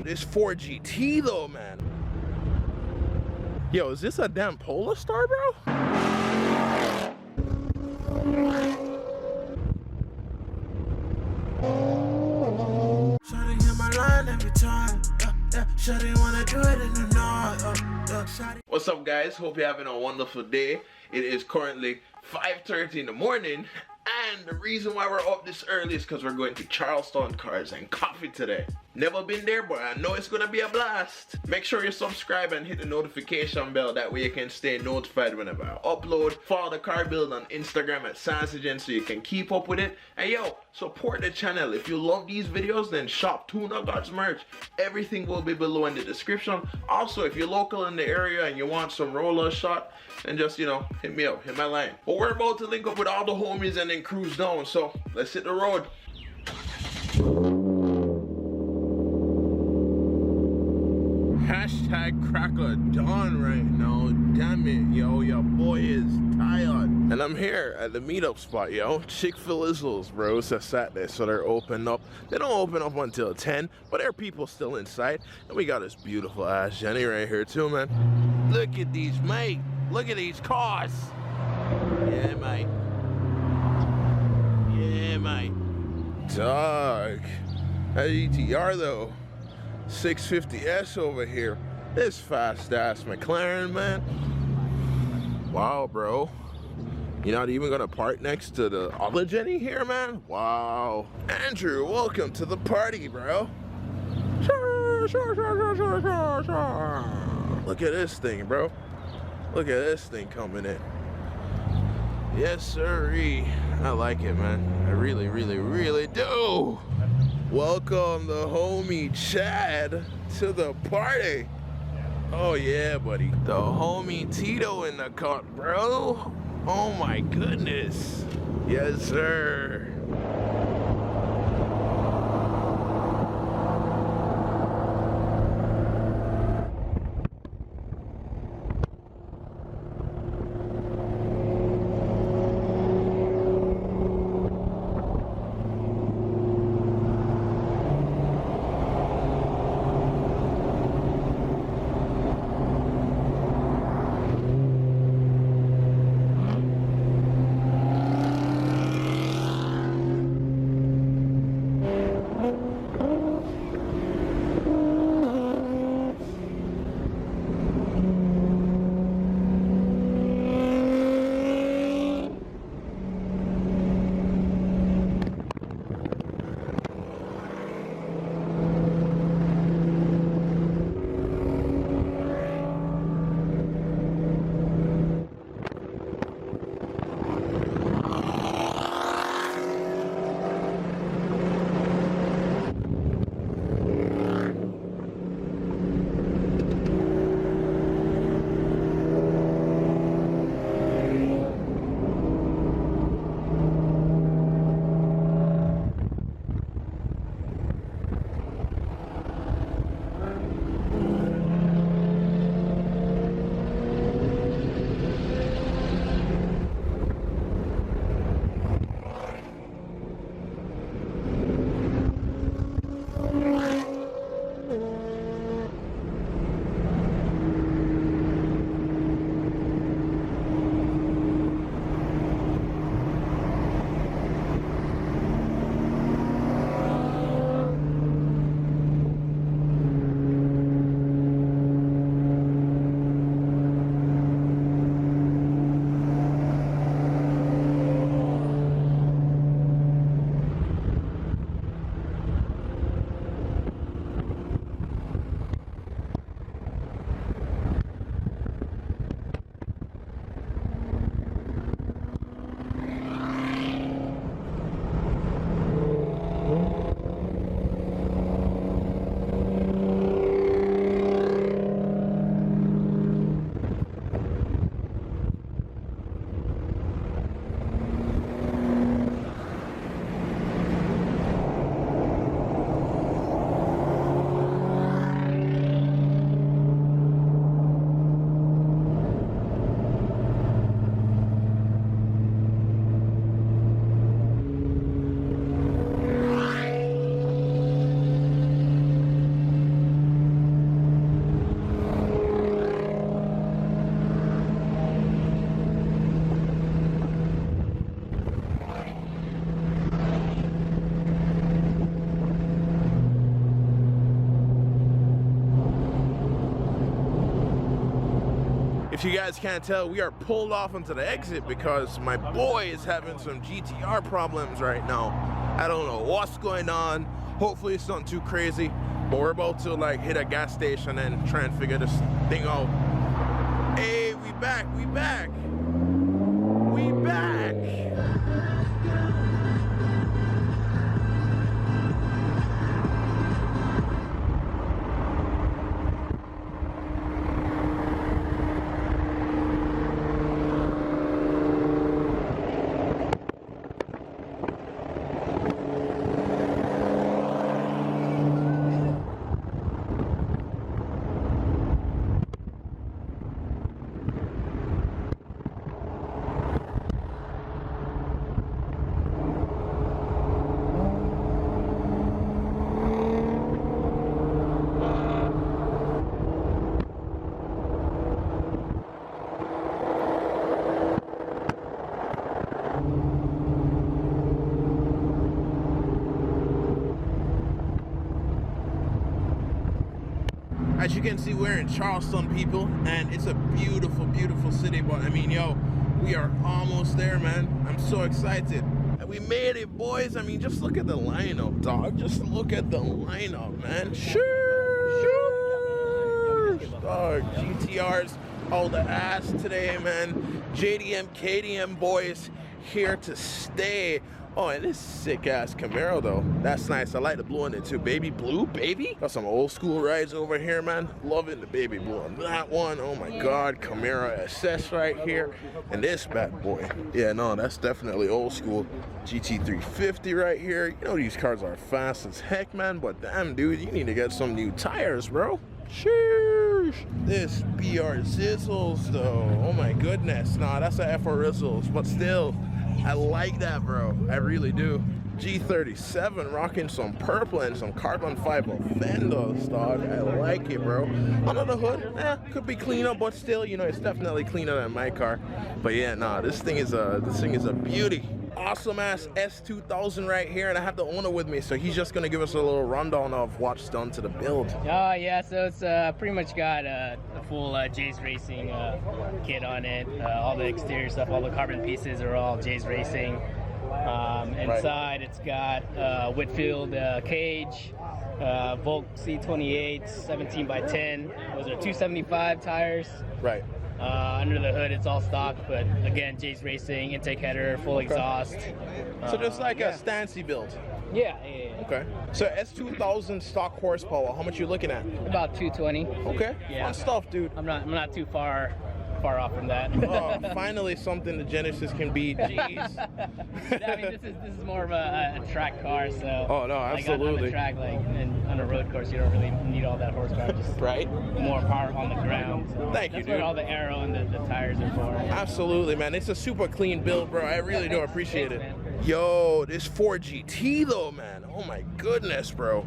this 4GT though, man. Yo, is this a damn Polestar, bro? Shawty hit my line every time. Shawty wanna do it in the night. What's up, guys? Hope you're having a wonderful day. It is currently 5:30 in the morning, and the reason why we're up this early is because we're going to Charleston Cars and Coffee today. Never been there, but I know it's gonna be a blast. Make sure you subscribe and hit the notification bell, that way you can stay notified whenever I upload. Follow the car build on Instagram at Sansigen so you can keep up with it. And yo, support the channel. If you love these videos, then shop TunerGodz merch. Everything will be below in the description. Also, if you're local in the area and you want some roller shot, then just, you know, hit me up, hit my line. But we're about to link up with all the homies and then cruise down, so let's hit the road. Hashtag cracker dawn right now. Damn it, yo, your boy is tired. And I'm here at the meetup spot, yo. Chick-fil-Izzles, bro. It's a Saturday, so they're open up. They don't open up until 10, but there are people still inside. And we got this beautiful ass Jenny right here too, man. Look at these, mate. Look at these cars. Yeah, mate. Yeah, mate. Dog. That ETR though. 650S over here. This fast ass McLaren, man. Wow, bro. You're not even gonna park next to the other Jenny here, man? Wow. Andrew, welcome to the party, bro. Look at this thing, bro. Look at this thing coming in. Yes, sirree. I like it, man. I really, really, really do. Welcome the homie Chad to the party. Oh yeah, buddy. The homie Tito in the car, bro. Oh my goodness. Yes, sir. If you guys can't tell, we are pulled off into the exit because my boy is having some GTR problems right now. I don't know what's going on. Hopefully it's not too crazy, but we're about to like hit a gas station and try and figure this thing out. Hey, we back, we back. We back. As you can see, we're in Charleston, people, and it's a beautiful, beautiful city. But I mean, yo, we are almost there, man. I'm so excited. And we made it, boys. I mean, just look at the lineup, dog. Just look at the lineup, man. Sure. Dog, GTRs, all the ass today, man. JDM, KDM boys here to stay. Oh, and this sick ass Camaro though. That's nice. I like the blue in it too. Baby blue, baby. Got some old school rides over here, man. Loving the baby blue on that one. Oh my God, Camaro SS right here. And this bad boy. Yeah, no, that's definitely old school. GT350 right here. You know these cars are fast as heck, man. But damn, dude, you need to get some new tires, bro. Sheesh. This BR Zizzles though. Oh my goodness. Nah, that's a FR Rizzles, but still. I like that, bro. I really do. G37 rocking some purple and some carbon fiber fenders, dog. I like it, bro. Under the hood, could be cleaner, but still, you know, it's definitely cleaner than my car. But yeah, nah, this thing is a beauty. Awesome ass S2000 right here, and I have the owner with me, so he's just gonna give us a little rundown of what's done to the build. Oh yeah, so it's pretty much got a full J's Racing kit on it. All the exterior stuff, all the carbon pieces are all J's Racing. Inside it's got Whitfield cage, Volk C28, 17 by 10. Those are 275 tires. Right. Under the hood, it's all stock, but again, J's Racing, intake header, full exhaust. So just like a Stancy build. Yeah. Okay. So S2000 stock horsepower, how much you looking at? About 220. Okay. Yeah. Fun stuff, dude. I'm not too far off from that. Oh, finally something the Genesis can beat. Jeez. I mean, this is more of a track car, so. Oh no, absolutely. Like on the track, like, and on a road course, you don't really need all that horsepower. Just right. More power on the ground. So Thank you, dude. dude. That's what all the aero and the tires are for. Absolutely, man. It's a super clean build, bro. I really do appreciate it. Yo, this 4GT though, man. Oh my goodness, bro.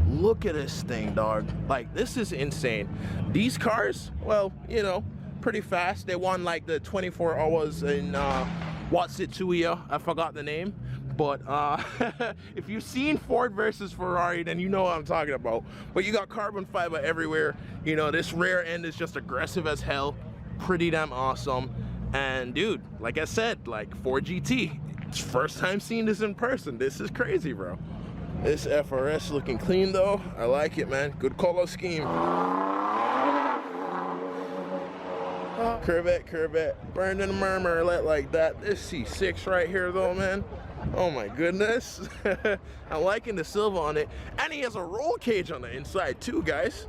Look at this thing, dog. Like, this is insane. These cars, well, you know, pretty fast. They won like the 24 hours in what's it to you? I forgot the name. But if you've seen Ford versus Ferrari, then you know what I'm talking about. But you got carbon fiber everywhere. You know, this rear end is just aggressive as hell. Pretty damn awesome. And dude, like I said, like 4GT. It's first time seeing this in person. This is crazy, bro. This FRS looking clean though. I like it, man. Good color scheme. Corvette, burning the murmurlet like that. This C6 right here though, man. Oh my goodness. I'm liking the silver on it. And he has a roll cage on the inside too, guys.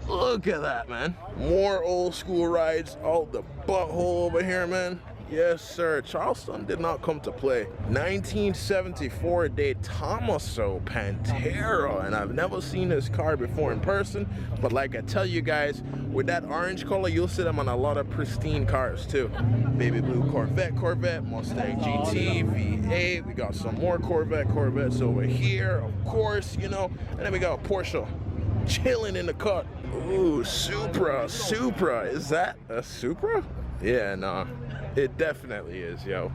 Look at that, man. More old school rides out the butthole over here, man. Yes, sir. Charleston did not come to play. 1974 Daytona Pantera, and I've never seen this car before in person. But like I tell you guys, with that orange color, you'll see them on a lot of pristine cars too. Baby blue Corvette, Mustang GT, V8. We got some more Corvettes over here, of course, you know. And then we got a Porsche chilling in the cut. Ooh, Supra. Is that a Supra? Yeah, nah. It definitely is, yo.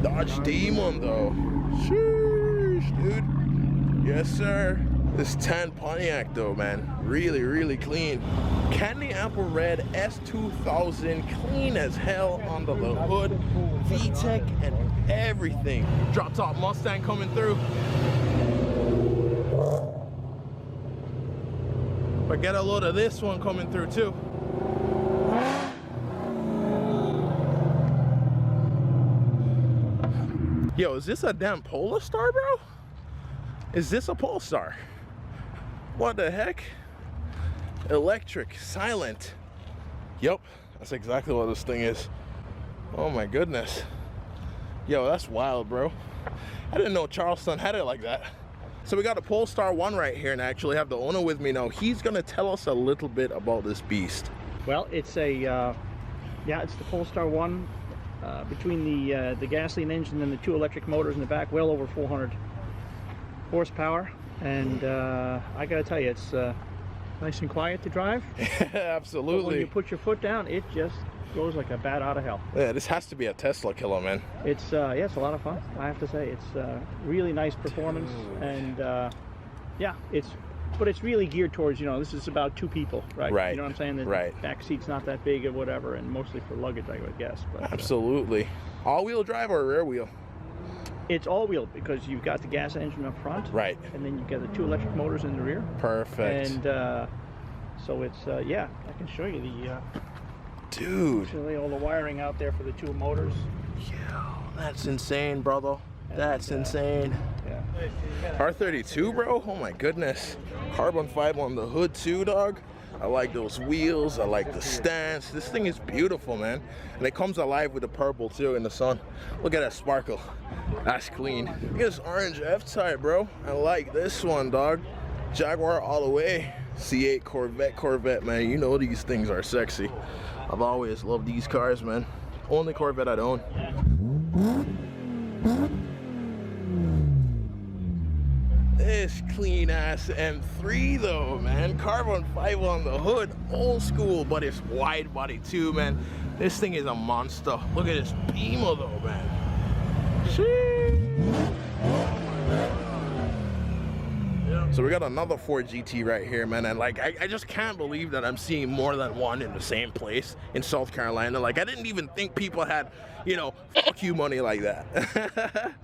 Dodge Demon, though. Sheesh, dude. Yes, sir. This tan Pontiac though, man, really, really clean. Candy apple red S2000, clean as hell under the hood, VTEC and everything. Drop top Mustang coming through. But get a load of this one coming through too. Yo, is this a damn Polestar, bro? Is this a Polestar? What the heck? Electric, silent. Yep, that's exactly what this thing is. Oh my goodness. Yo, that's wild, bro. I didn't know Charleston had it like that. So we got a Polestar 1 right here, and I actually have the owner with me now. He's gonna tell us a little bit about this beast. Well, it's a, yeah, it's the Polestar 1. Between the gasoline engine and the 2 electric motors in the back, well over 400 horsepower. And I gotta tell you, it's nice and quiet to drive. Absolutely. But when you put your foot down, it just goes like a bat out of hell. Yeah, this has to be a Tesla killer, man. It's yeah, it's a lot of fun, I have to say. It's really nice performance. Dude. And yeah, but it's really geared towards, you know, this is about 2 people, right? Right. You know what I'm saying? The back seat's not that big or whatever, and mostly for luggage, I would guess. But, absolutely. All-wheel drive or rear wheel? It's all-wheel because you've got the gas engine up front. Right. And then you've got the 2 electric motors in the rear. Perfect. And so it's, yeah, I can show you the... Dude. Actually, all the wiring out there for the 2 motors. Yo, that's insane, brother. That's insane. Yeah. R32, bro? Oh my goodness. Carbon fiber on the hood too, dog. I like those wheels. I like the stance. This thing is beautiful, man. And it comes alive with the purple too in the sun. Look at that sparkle. That's clean. Look at this orange F-Type, bro. I like this one, dog. Jaguar all the way. C8 Corvette, man. You know these things are sexy. I've always loved these cars, man. Only Corvette I'd own. This clean ass M3 though, man. Carbon fiber on the hood, old school, but it's wide body too, man. This thing is a monster. Look at this Beamer though, man. Sheesh. So we got another Ford GT right here, man, and like I just can't believe that I'm seeing more than one in the same place in South Carolina. Like I didn't even think people had, you know, fuck you money like that.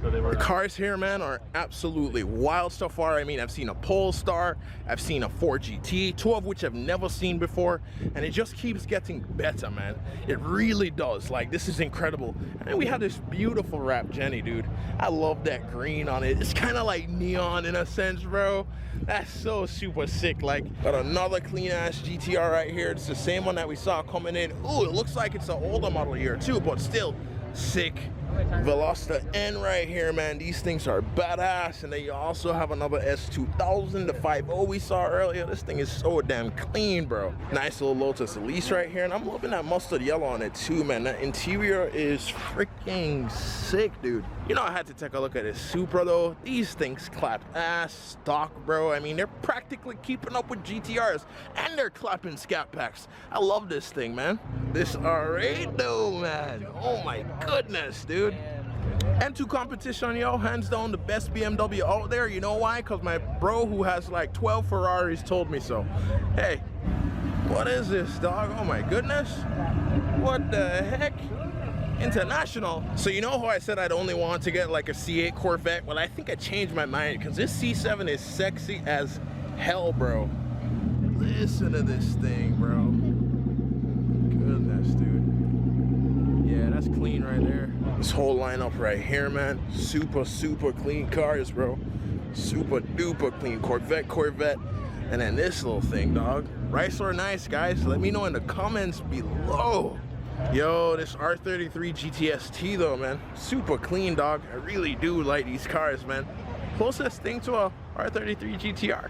The cars here, man, are absolutely wild so far. I mean, I've seen a Polestar, I've seen a Ford GT, 2 of which I've never seen before, and it just keeps getting better, man. It really does. Like, this is incredible. And then we have this beautiful wrap Jenny, dude. I love that green on it. It's kind of like neon in a sense, bro. That's so super sick. Like, got another clean ass GTR right here. It's the same one that we saw coming in. Ooh, it looks like it's an older model year too, but still sick. Veloster N right here, man. These things are badass. And then you also have another S2000, the 5.0 we saw earlier. This thing is so damn clean, bro. Nice little Lotus Elise right here, and I'm loving that mustard yellow on it too, man. That interior is freaking sick, dude. You know, I had to take a look at this Supra though. These things clap ass stock, bro. I mean, they're practically keeping up with GTRs, and they're clapping scat packs. I love this thing, man. This R8 though, man. Oh my goodness, dude. M2 competition, yo, hands down the best BMW out there. You know why? Because my bro who has like 12 Ferraris told me so. Hey, what is this, dog? Oh my goodness. What the heck? International. So you know how I said I'd only want to get like a C8 Corvette? Well, I think I changed my mind because this C7 is sexy as hell, bro. Listen to this thing, bro. Goodness, dude. Yeah, that's clean right there. This whole lineup right here, man. Super clean cars, bro. Super duper clean. Corvette. And then this little thing, dog. Rice or nice, guys? Let me know in the comments below. Yo, this R33 GTST though, man. Super clean, dog. I really do like these cars, man. Closest thing to a R33 GTR.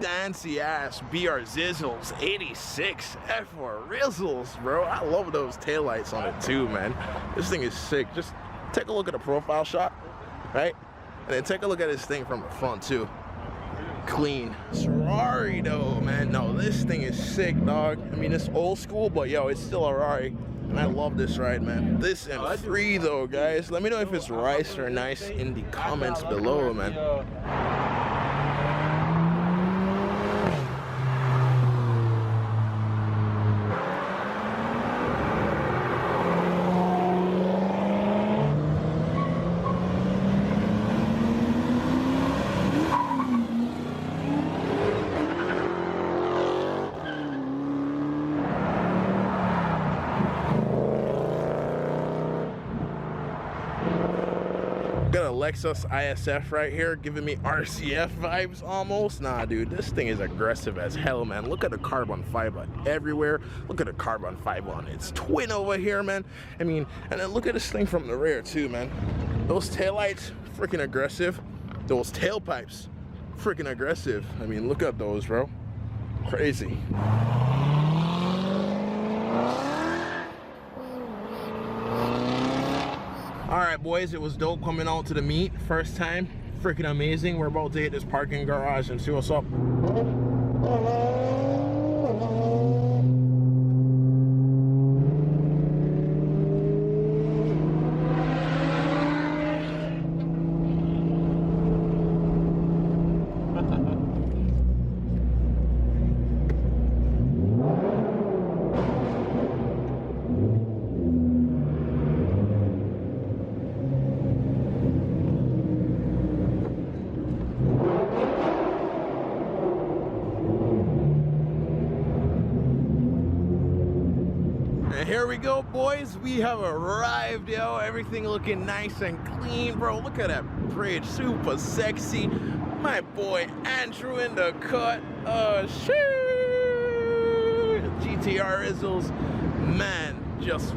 Fancy ass BR Zizzles 86 F4 Rizzles, bro. I love those taillights on it too, man. This thing is sick. Just take a look at the profile shot, right? And then take a look at this thing from the front too. clean. Ferrari though, man. No, this thing is sick, dog. I mean, it's old school, but yo, it's still a Ferrari. And I love this ride, man. This M3 though, guys. Let me know if it's rice or nice in the comments below, man. Got a Lexus ISF right here giving me RCF vibes almost. Nah, dude, this thing is aggressive as hell, man. Look at the carbon fiber everywhere. Look at the carbon fiber on its twin over here, man. I mean, and then look at this thing from the rear too, man. Those taillights, freaking aggressive. Those tailpipes, freaking aggressive. I mean, look at those, bro. Crazy. Alright boys, it was dope coming out to the meet. First time, freaking amazing. We're about to hit this parking garage and see what's up. And here we go, boys. We have arrived, yo. Everything looking nice and clean, bro. Look at that bridge, super sexy. My boy Andrew in the cut. Shoot. GTR Izzles. Man, just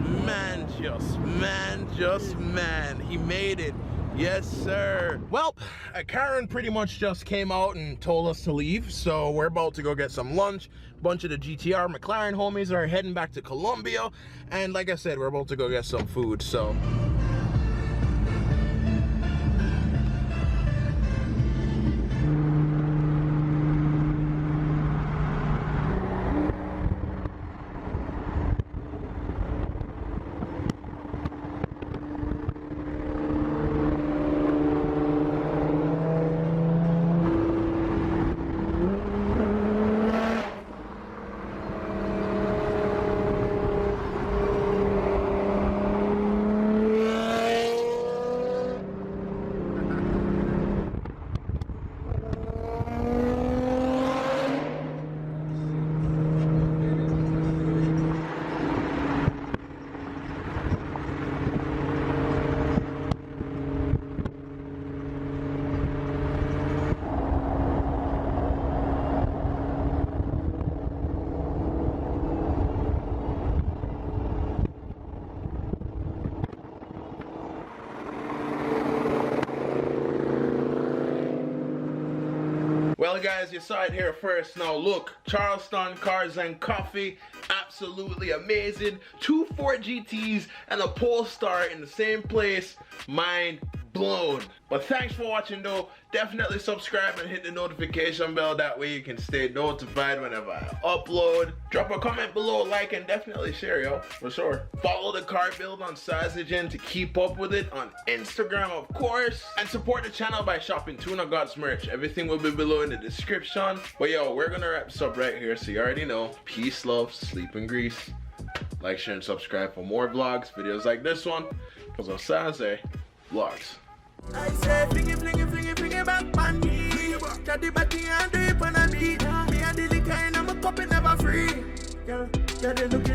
man. He made it. Yes, sir. Well, Karen pretty much just came out and told us to leave, so we're about to go get some lunch. Bunch of the GTR McLaren homies are heading back to Colombia, and like I said, we're about to go get some food, so. Well guys, you saw it here first. Now look, Charleston Cars and Coffee, absolutely amazing. 2 Ford GTs and a Polestar in the same place. Mind blown. But thanks for watching though. Definitely subscribe and hit the notification bell. That way you can stay notified whenever I upload. Drop a comment below, like, and definitely share, yo, for sure. Follow the car build on Sazigen to keep up with it on Instagram, of course. And support the channel by shopping TunerGodz merch. Everything will be below in the description. But yo, we're gonna wrap this up right here, so you already know. Peace, love, sleep in grease. Like, share, and subscribe for more vlogs, videos like this one. Because I'm Saze Vlogs. I say fling it back on me. Got the body and do it on a beat. Me and the liquor in my cup, it never free. Girl, they looking